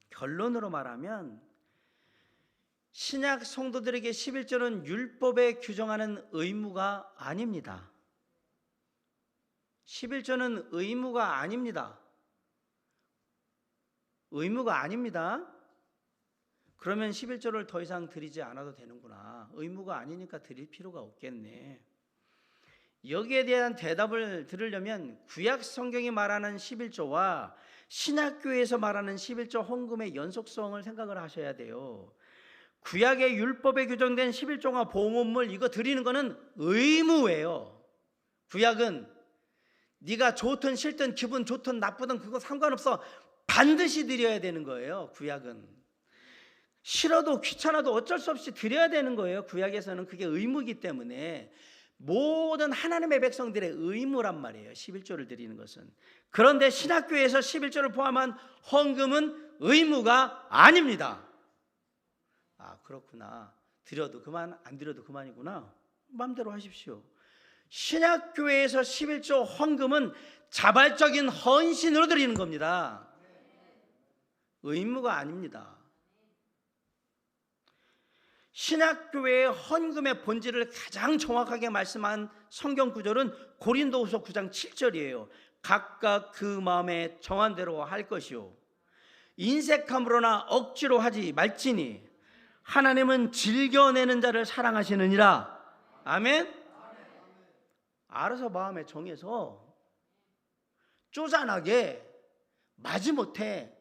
결론으로 말하면 신약 성도들에게 11조는 율법에 규정하는 의무가 아닙니다. 11조는 의무가 아닙니다. 의무가 아닙니다. 그러면 11조를 더 이상 드리지 않아도 되는구나. 의무가 아니니까 드릴 필요가 없겠네. 여기에 대한 대답을 들으려면 구약 성경이 말하는 11조와 신약교회에서 말하는 11조 헌금의 연속성을 생각을 하셔야 돼요. 구약의 율법에 규정된 11조가 봉헌물 이거 드리는 거는 의무예요. 구약은 네가 좋든 싫든 기분 좋든 나쁘든 그거 상관없어, 반드시 드려야 되는 거예요. 구약은. 싫어도 귀찮아도 어쩔 수 없이 드려야 되는 거예요. 구약에서는 그게 의무이기 때문에 모든 하나님의 백성들의 의무란 말이에요. 11조를 드리는 것은. 그런데 신학교에서 11조를 포함한 헌금은 의무가 아닙니다. 아, 그렇구나. 드려도 그만, 안 드려도 그만이구나. 마음대로 하십시오. 신학교에서 11조 헌금은 자발적인 헌신으로 드리는 겁니다. 의무가 아닙니다. 신학교의 헌금의 본질을 가장 정확하게 말씀한 성경 구절은 고린도후서 9장 7절이에요. 각각 그 마음에 정한 대로 할 것이요 인색함으로나 억지로 하지 말지니 하나님은 즐겨내는 자를 사랑하시느니라. 아멘. 알아서 마음에 정해서 쪼잔하게 마지못해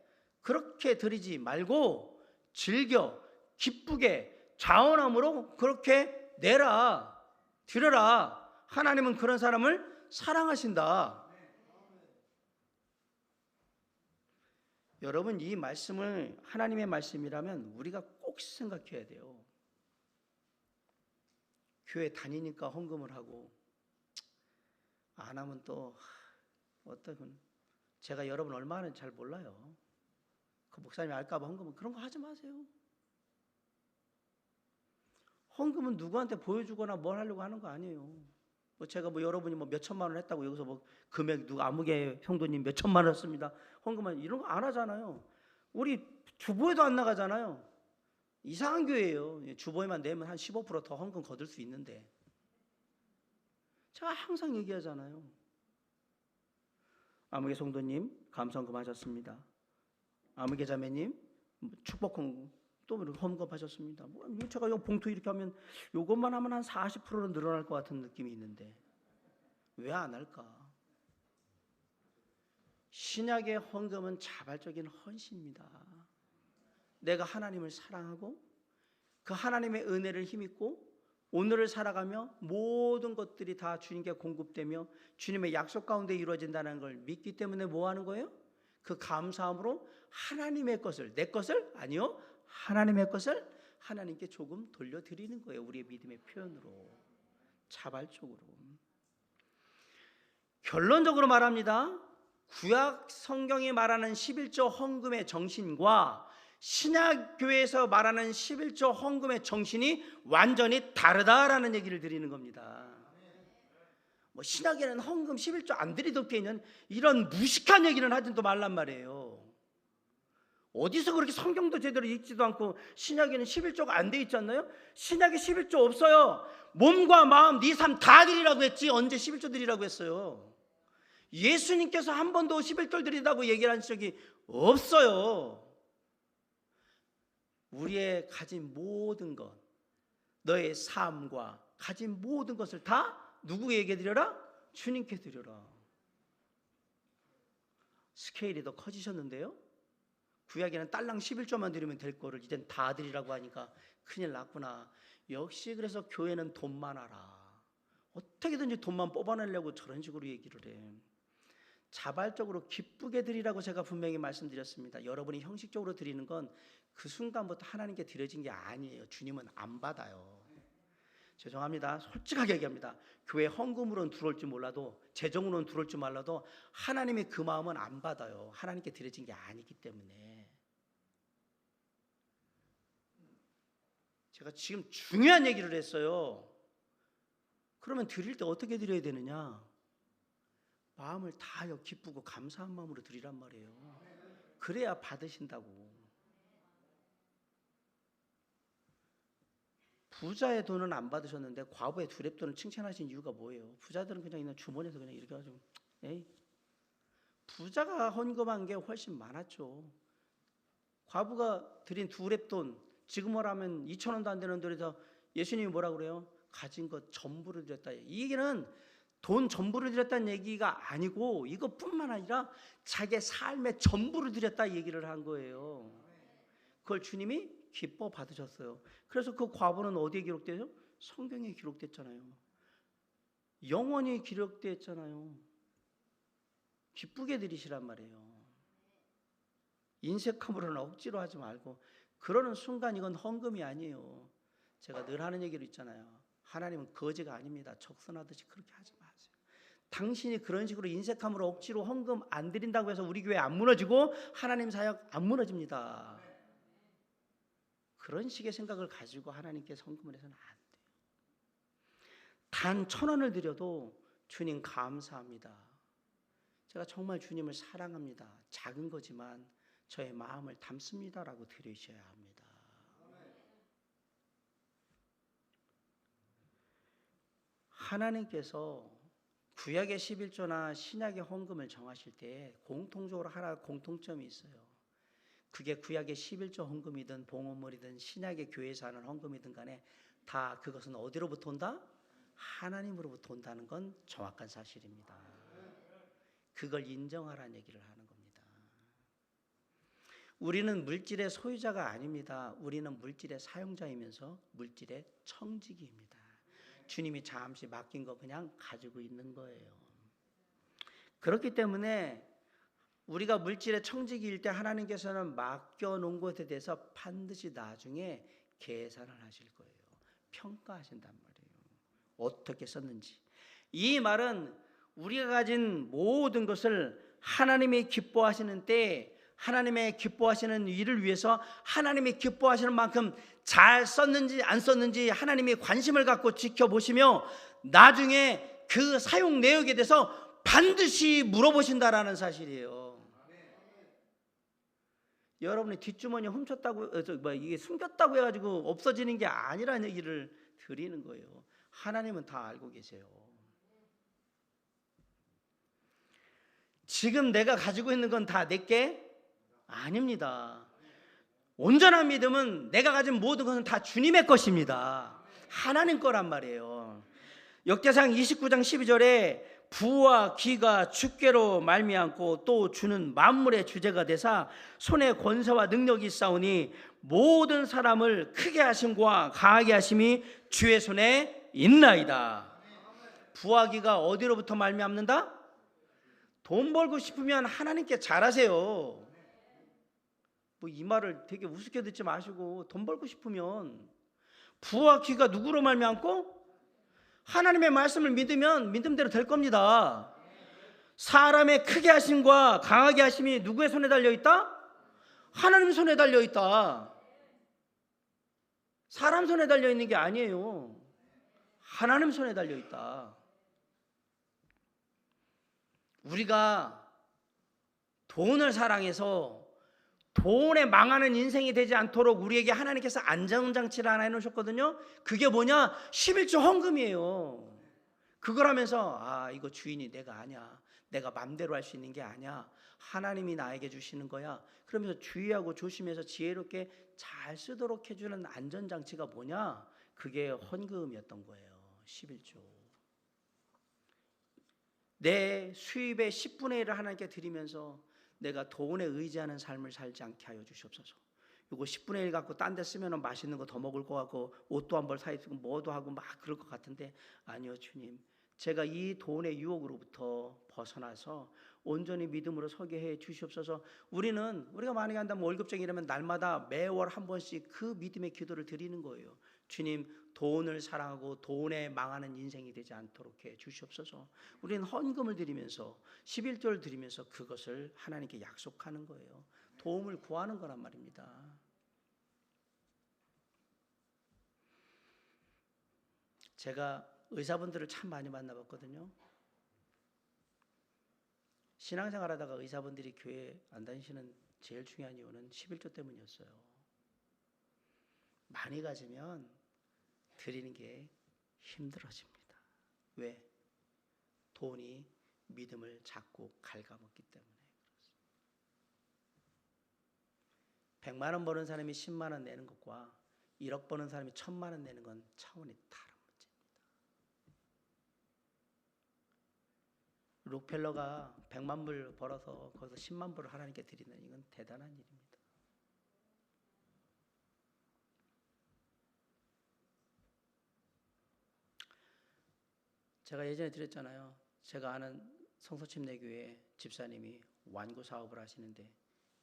그렇게 드리지 말고 즐겨 기쁘게 자원함으로 그렇게 내라, 드려라. 하나님은 그런 사람을 사랑하신다. 여러분, 이 말씀을 하나님의 말씀이라면 우리가 꼭 생각해야 돼요. 교회 다니니까 헌금을 하고 안 하면 또 어떤, 제가 여러분 얼마 하는지 잘 몰라요. 그 목사님이 알까봐 헌금은 그런 거 하지 마세요. 헌금은 누구한테 보여주거나 뭘 하려고 하는 거 아니에요. 제가 여러분이 몇 천만 원 했다고 여기서 금액 누가 아무개 형도님 몇 천만 원 했습니다. 헌금은 이런 거 안 하잖아요. 우리 주보에도 안 나가잖아요. 이상한 교회예요. 주보에만 내면 한 15% 더 헌금 거둘 수 있는데. 제가 항상 얘기하잖아요. 아무개 성도님 감사헌금 하셨습니다. 아무개 자매님 축복헌금 또 헌금하셨습니다. 제가 이 봉투 이렇게 하면 이것만 하면 한 40%는 늘어날 것 같은 느낌이 있는데 왜 안 할까? 신약의 헌금은 자발적인 헌신입니다. 내가 하나님을 사랑하고 그 하나님의 은혜를 힘입고 오늘을 살아가며 모든 것들이 다 주님께 공급되며 주님의 약속 가운데 이루어진다는 걸 믿기 때문에 뭐 하는 거예요? 그 감사함으로 하나님의 것을, 내 것을 아니요, 하나님의 것을 하나님께 조금 돌려드리는 거예요. 우리의 믿음의 표현으로, 자발적으로. 결론적으로 말합니다. 구약 성경이 말하는 11조 헌금의 정신과 신약교회에서 말하는 11조 헌금의 정신이 완전히 다르다라는 얘기를 드리는 겁니다. 신약에는 헌금 11조 안 드리도록 되어 있는 이런 무식한 얘기는 하지도 말란 말이에요. 어디서 그렇게 성경도 제대로 읽지도 않고 신약에는 11조가 안 돼 있지 않나요? 신약에 11조 없어요. 몸과 마음 네 삶 다 드리라고 했지 언제 11조 드리라고 했어요? 예수님께서 한 번도 11조 드리라고 얘기를 한 적이 없어요. 우리의 가진 모든 것, 너의 삶과 가진 모든 것을 다 누구에게 드려라? 주님께 드려라. 스케일이 더 커지셨는데요. 구약에는 딸랑 11조만 드리면 될 거를 이젠 다 드리라고 하니까 큰일 났구나. 역시 그래서 교회는 돈 많아라. 어떻게든지 돈만 뽑아내려고 저런 식으로 얘기를 해. 자발적으로 기쁘게 드리라고 제가 분명히 말씀드렸습니다. 여러분이 형식적으로 드리는 건 그 순간부터 하나님께 드려진 게 아니에요. 주님은 안 받아요. 죄송합니다. 솔직하게 얘기합니다. 교회 헌금으로는 들어올지 몰라도 재정으로는 들어올지 몰라도 하나님이 그 마음은 안 받아요. 하나님께 드려진 게 아니기 때문에. 제가 지금 중요한 얘기를 했어요. 그러면 드릴 때 어떻게 드려야 되느냐? 마음을 다하여 기쁘고 감사한 마음으로 드리란 말이에요. 그래야 받으신다고. 부자의 돈은 안 받으셨는데 과부의 두렙돈을 칭찬하신 이유가 뭐예요? 부자들은 그냥 있는 주머니에서 그냥 이렇게 가지고 부자가 헌금한 게 훨씬 많았죠. 과부가 드린 두렙돈 지금으로 하면 2,000원도 안 되는 돈에서 예수님이 뭐라고 그래요? 가진 것 전부를 드렸다. 이 얘기는 돈 전부를 드렸다는 얘기가 아니고 이것뿐만 아니라 자기의 삶의 전부를 드렸다 얘기를 한 거예요. 그걸 주님이 기뻐 받으셨어요. 그래서 그 과부는 어디에 기록되죠? 성경에 기록됐잖아요. 영원히 기록됐잖아요. 기쁘게 드리시란 말이에요. 인색함으로는 억지로 하지 말고 그러는 순간 이건 헌금이 아니에요. 제가 늘 하는 얘기로 있잖아요. 하나님은 거지가 아닙니다. 적선하듯이 그렇게 하지 마세요. 당신이 그런 식으로 인색함으로 억지로 헌금 안 드린다고 해서 우리 교회 안 무너지고 하나님 사역 안 무너집니다. 그런 식의 생각을 가지고 하나님께 헌금을 해서는 안 돼요. 단 1,000원을 드려도 주님 감사합니다. 제가 정말 주님을 사랑합니다. 작은 거지만 저의 마음을 담습니다라고 드리셔야 합니다. 하나님께서 구약의 11조나 신약의 헌금을 정하실 때 공통적으로 하나 공통점이 있어요. 그게 구약의 11조 헌금이든 봉헌물이든 신약의 교회에서 하는 헌금이든 간에 다 그것은 어디로부터 온다? 하나님으로부터 온다는 건 정확한 사실입니다. 그걸 인정하라는 얘기를 하는 겁니다. 우리는 물질의 소유자가 아닙니다. 우리는 물질의 사용자이면서 물질의 청지기입니다. 주님이 잠시 맡긴 거 그냥 가지고 있는 거예요. 그렇기 때문에 우리가 물질의 청지기일 때 하나님께서는 맡겨놓은 것에 대해서 반드시 나중에 계산을 하실 거예요. 평가하신단 말이에요. 어떻게 썼는지. 이 말은 우리가 가진 모든 것을 하나님이 기뻐하시는 때 하나님의 기뻐하시는 일을 위해서 하나님이 기뻐하시는 만큼 잘 썼는지 안 썼는지 하나님이 관심을 갖고 지켜보시며 나중에 그 사용 내역에 대해서 반드시 물어보신다라는 사실이에요. 여러분이 뒷주머니 훔쳤다고 이게 숨겼다고 해가지고 없어지는 게 아니라는 얘기를 드리는 거예요. 하나님은 다 알고 계세요. 지금 내가 가지고 있는 건 다 내게 아닙니다. 온전한 믿음은 내가 가진 모든 것은 다 주님의 것입니다. 하나님 거란 말이에요. 역대상 29장 12절에 부와 기가 주께로 말미암고 또 주는 만물의 주제가 되사 손에 권세와 능력이 있사오니 모든 사람을 크게 하심과 강하게 하심이 주의 손에 있나이다. 부와 기가 어디로부터 말미암는다? 돈 벌고 싶으면 하나님께 잘하세요. 뭐 이 말을 되게 우습게 듣지 마시고 돈 벌고 싶으면 부와 기가 누구로 말미암고? 하나님의 말씀을 믿으면 믿음대로 될 겁니다. 사람의 크게 하심과 강하게 하심이 누구의 손에 달려있다? 하나님 손에 달려있다. 사람 손에 달려있는 게 아니에요. 하나님 손에 달려있다. 우리가 돈을 사랑해서 돈에 망하는 인생이 되지 않도록 우리에게 하나님께서 안전장치를 하나 해놓으셨거든요. 그게 뭐냐? 11조 헌금이에요. 그걸 하면서 이거 주인이 내가 아니야. 내가 맘대로 할 수 있는 게 아니야. 하나님이 나에게 주시는 거야. 그러면서 주의하고 조심해서 지혜롭게 잘 쓰도록 해주는 안전장치가 뭐냐? 그게 헌금이었던 거예요. 11조. 내 수입의 10분의 1을 하나님께 드리면서 내가 돈에 의지하는 삶을 살지 않게 하여 주시옵소서. 이거 10분의 1 갖고 딴 데 쓰면 맛있는 거 더 먹을 것 같고 옷도 한 벌 사입고 뭐도 하고 막 그럴 것 같은데 아니요 주님, 제가 이 돈의 유혹으로부터 벗어나서 온전히 믿음으로 서게 해 주시옵소서. 우리가 만약에 한다면 월급쟁이라면 날마다 매월 한 번씩 그 믿음의 기도를 드리는 거예요. 주님, 돈을 사랑하고 돈에 망하는 인생이 되지 않도록 해 주시옵소서. 우리는 헌금을 드리면서 11조를 드리면서 그것을 하나님께 약속하는 거예요. 도움을 구하는 거란 말입니다. 제가 의사분들을 참 많이 만나봤거든요. 신앙생활 하다가 의사분들이 교회 안 다니시는 제일 중요한 이유는 11조 때문이었어요. 많이 가지면 드리는 게 힘들어집니다. 왜? 돈이 믿음을 자꾸 갉아먹기 때문에 그렇습니다. 100만 원 버는 사람이 10만 원 내는 것과 1억 버는 사람이 1000만 원 내는 건 차원이 다른 문제입니다. 록펠러가 100만 불 벌어서 거기서 10만 불을 하나님께 드리는 이건 대단한 일입니다. 제가 예전에 드렸잖아요. 제가 아는 성서침례교회 집사님이 완구 사업을 하시는데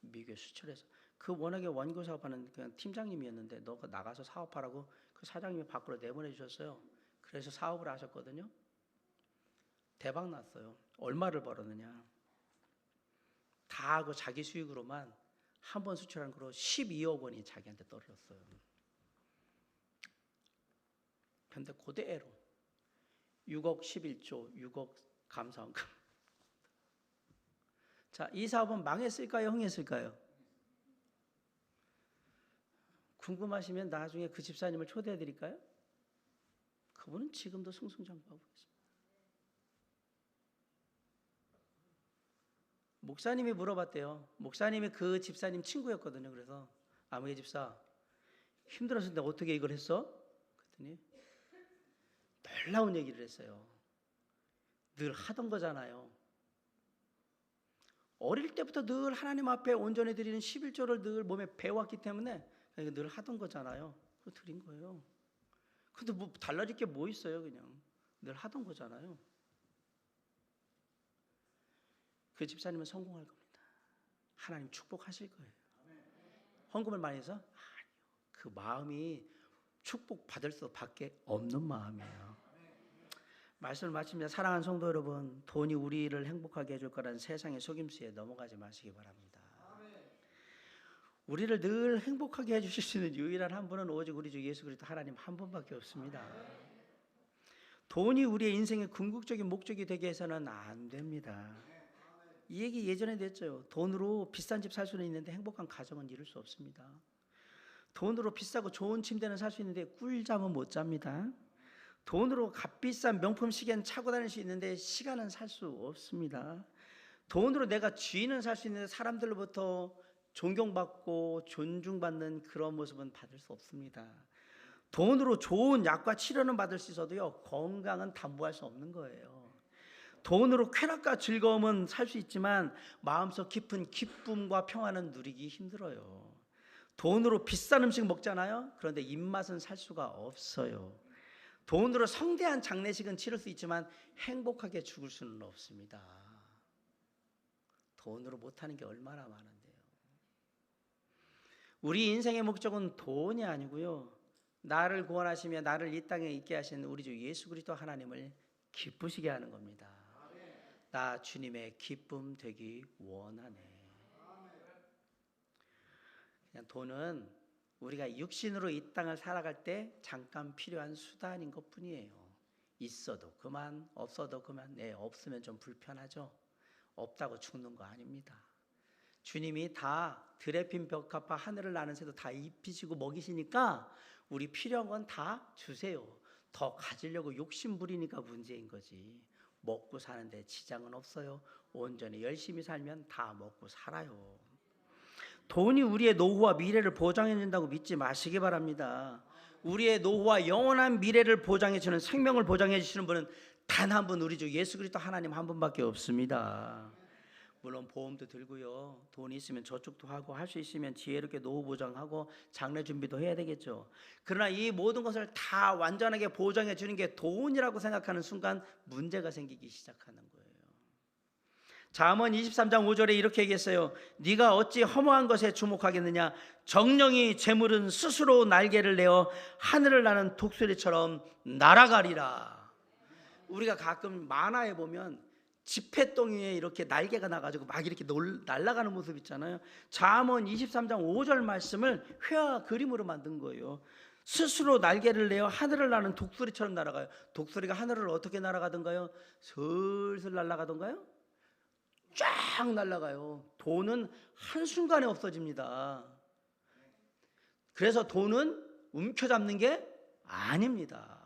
미국에 수출해서 그 워낙에 원고 사업하는 그냥 팀장님이었는데 너가 나가서 사업하라고 그 사장님이 밖으로 내보내 주셨어요. 그래서 사업을 하셨거든요. 대박 났어요. 얼마를 벌었느냐? 다 그 자기 수익으로만 한 번 수출한 거로 12억 원이 자기한테 떨어졌어요. 근데 그대로 6억 11조, 6억 감사원금. 자, 이 사업은 망했을까요? 흥했을까요? 궁금하시면 나중에 그 집사님을 초대해 드릴까요? 그분은 지금도 승승장구하고 있습니다. 목사님이 물어봤대요. 목사님이 그 집사님 친구였거든요. 그래서 아무개 집사 힘들었는데 어떻게 이걸 했어? 그랬더니 놀라운 얘기를 했어요. 늘 하던 거잖아요. 어릴 때부터 늘 하나님 앞에 온전히 드리는 11조를 늘 몸에 배웠기 때문에 늘 하던 거잖아요. 그거 드린 거예요. 근데 뭐 달라질 게 뭐 있어요? 그냥 늘 하던 거잖아요. 그 집사님은 성공할 겁니다. 하나님 축복하실 거예요. 헌금을 많이 해서? 아니요. 그 마음이 축복받을 수밖에 없는 마음이에요. 말씀을 마칩니다. 사랑하는 성도 여러분, 돈이 우리를 행복하게 해줄 거라는 세상의 속임수에 넘어가지 마시기 바랍니다. 우리를 늘 행복하게 해주실 수 있는 유일한 한 분은 오직 우리 주 예수 그리스도 하나님 한 분밖에 없습니다. 돈이 우리의 인생의 궁극적인 목적이 되게 해서는 안 됩니다. 이 얘기 예전에 됐죠. 돈으로 비싼 집 살 수는 있는데 행복한 가정은 이룰 수 없습니다. 돈으로 비싸고 좋은 침대는 살 수 있는데 꿀잠은 못 잡니다. 돈으로 값비싼 명품 시계는 차고 다닐 수 있는데 시간은 살 수 없습니다. 돈으로 내가 쥐는 살 수 있는데 사람들로부터 존경받고 존중받는 그런 모습은 받을 수 없습니다. 돈으로 좋은 약과 치료는 받을 수 있어도요, 건강은 담보할 수 없는 거예요. 돈으로 쾌락과 즐거움은 살 수 있지만 마음속 깊은 기쁨과 평안은 누리기 힘들어요. 돈으로 비싼 음식 먹잖아요. 그런데 입맛은 살 수가 없어요. 돈으로 성대한 장례식은 치를 수 있지만 행복하게 죽을 수는 없습니다. 돈으로 못하는 게 얼마나 많은데요. 우리 인생의 목적은 돈이 아니고요, 나를 구원하시며 나를 이 땅에 있게 하신 우리 주 예수 그리스도 하나님을 기쁘시게 하는 겁니다. 나 주님의 기쁨 되기 원하네. 그냥 돈은 우리가 육신으로 이 땅을 살아갈 때 잠깐 필요한 수단인 것뿐이에요. 있어도 그만, 없어도 그만. 네, 없으면 좀 불편하죠. 없다고 죽는 거 아닙니다. 주님이 다 들에 핀 벽갚아 하늘을 나는 새도 다 입히시고 먹이시니까 우리 필요한 건 다 주세요. 더 가지려고 욕심 부리니까 문제인 거지. 먹고 사는데 지장은 없어요. 온전히 열심히 살면 다 먹고 살아요. 돈이 우리의 노후와 미래를 보장해 준다고 믿지 마시기 바랍니다. 우리의 노후와 영원한 미래를 보장해 주는, 생명을 보장해 주시는 분은 단 한 분, 우리 주 예수 그리스도 하나님 한 분밖에 없습니다. 물론 보험도 들고요, 돈이 있으면 저축도 하고 할 수 있으면 지혜롭게 노후 보장하고 장래 준비도 해야 되겠죠. 그러나 이 모든 것을 다 완전하게 보장해 주는 게 돈이라고 생각하는 순간 문제가 생기기 시작하는 거예요. 잠언 23장 5절에 이렇게 얘기했어요. 네가 어찌 허무한 것에 주목하겠느냐. 정령이 재물은 스스로 날개를 내어 하늘을 나는 독수리처럼 날아가리라. 우리가 가끔 만화에 보면 지폐덩이에 이렇게 날개가 나가지고 막 이렇게 날아가는 모습 있잖아요. 잠언 23장 5절 말씀을 회화 그림으로 만든 거예요. 스스로 날개를 내어 하늘을 나는 독수리처럼 날아가요. 독수리가 하늘을 어떻게 날아가던가요? 슬슬 날아가던가요? 쫙 날아가요. 돈은 한순간에 없어집니다. 그래서 돈은 움켜잡는 게 아닙니다.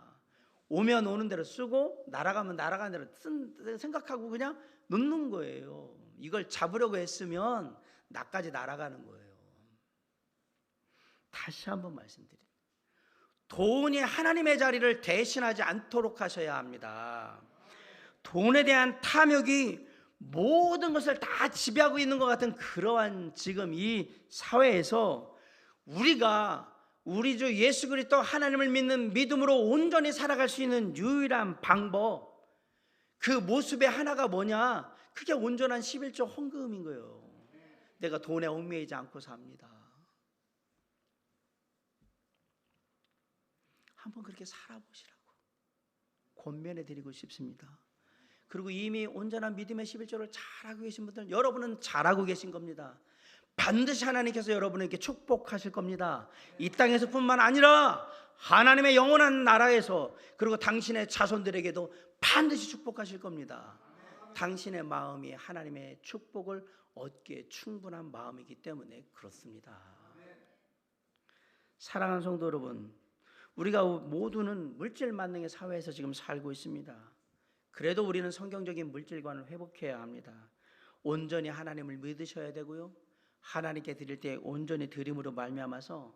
오면 오는 대로 쓰고 날아가면 날아가는 대로 생각하고 그냥 놓는 거예요. 이걸 잡으려고 했으면 나까지 날아가는 거예요. 다시 한번 말씀드립니다. 돈이 하나님의 자리를 대신하지 않도록 하셔야 합니다. 돈에 대한 탐욕이 모든 것을 다 지배하고 있는 것 같은 그러한 지금 이 사회에서 우리가 우리 주 예수 그리스도 하나님을 믿는 믿음으로 온전히 살아갈 수 있는 유일한 방법, 그 모습의 하나가 뭐냐? 그게 온전한 11조 헌금인 거예요. 내가 돈에 얽매이지 않고 삽니다. 한번 그렇게 살아보시라고 권면해 드리고 싶습니다. 그리고 이미 온전한 믿음의 11조를 잘하고 계신 분들, 여러분은 잘하고 계신 겁니다. 반드시 하나님께서 여러분에게 축복하실 겁니다. 이 땅에서 뿐만 아니라 하나님의 영원한 나라에서, 그리고 당신의 자손들에게도 반드시 축복하실 겁니다. 당신의 마음이 하나님의 축복을 얻기에 충분한 마음이기 때문에 그렇습니다. 사랑하는 성도 여러분, 우리가 모두는 물질 만능의 사회에서 지금 살고 있습니다. 그래도 우리는 성경적인 물질관을 회복해야 합니다. 온전히 하나님을 믿으셔야 되고요, 하나님께 드릴 때 온전히 드림으로 말미암아서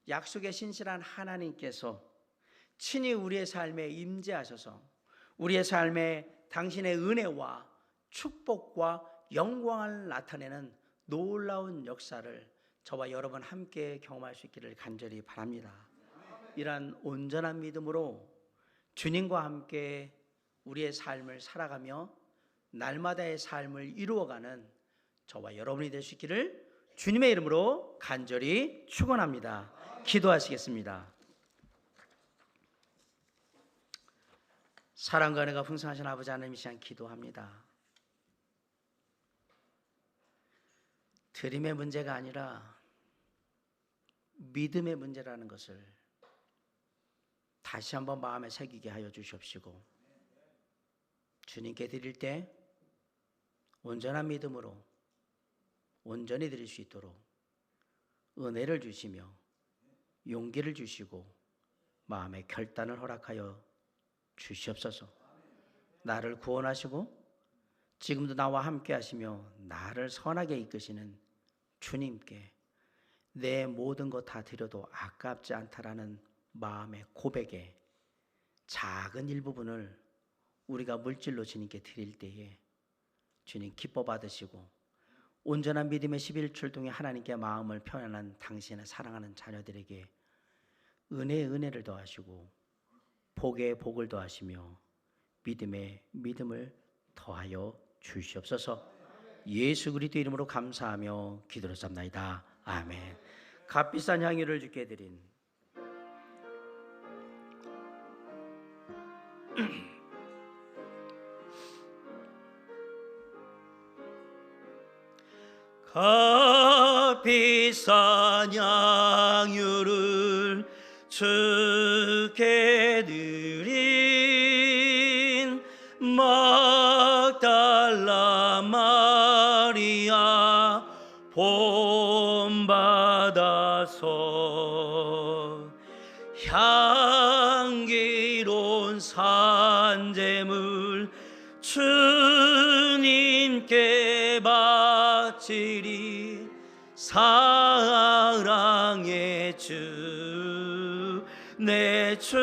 약속의 신실한 하나님께서 친히 우리의 삶에 임재하셔서 우리의 삶에 당신의 은혜와 축복과 영광을 나타내는 놀라운 역사를 저와 여러분 함께 경험할 수 있기를 간절히 바랍니다. 이러한 온전한 믿음으로 주님과 함께 우리의 삶을 살아가며 날마다의 삶을 이루어가는 저와 여러분이 될 수 있기를 주님의 이름으로 간절히 축원합니다. 기도하시겠습니다. 사랑과 은혜가 풍성하신 아버지 하나님, 이 시간 기도합니다. 드림의 문제가 아니라 믿음의 문제라는 것을 다시 한번 마음에 새기게 하여 주시옵시고, 주님께 드릴 때 온전한 믿음으로 온전히 드릴 수 있도록 은혜를 주시며 용기를 주시고 마음의 결단을 허락하여 주시옵소서. 나를 구원하시고 지금도 나와 함께 하시며 나를 선하게 이끄시는 주님께 내 모든 것 다 드려도 아깝지 않다라는 마음의 고백에 작은 일부분을 우리가 물질로 주님께 드릴 때에 주님 기뻐 받으시고 온전한 믿음의 11줄 동에 하나님께 마음을 표현한 당신의 사랑하는 자녀들에게 은혜의 은혜를 더하시고 복의 복을 더하시며 믿음의 믿음을 더하여 주시옵소서. 예수 그리스도 이름으로 감사하며 기도를 삼나이다. 아멘. 값비싼 향유를 주께 드린 값비싼 향유를 주께 드린 막달라 마리아 본받아서 향기로운 산재물 주님께 바치리. 사랑의 주 내 주님께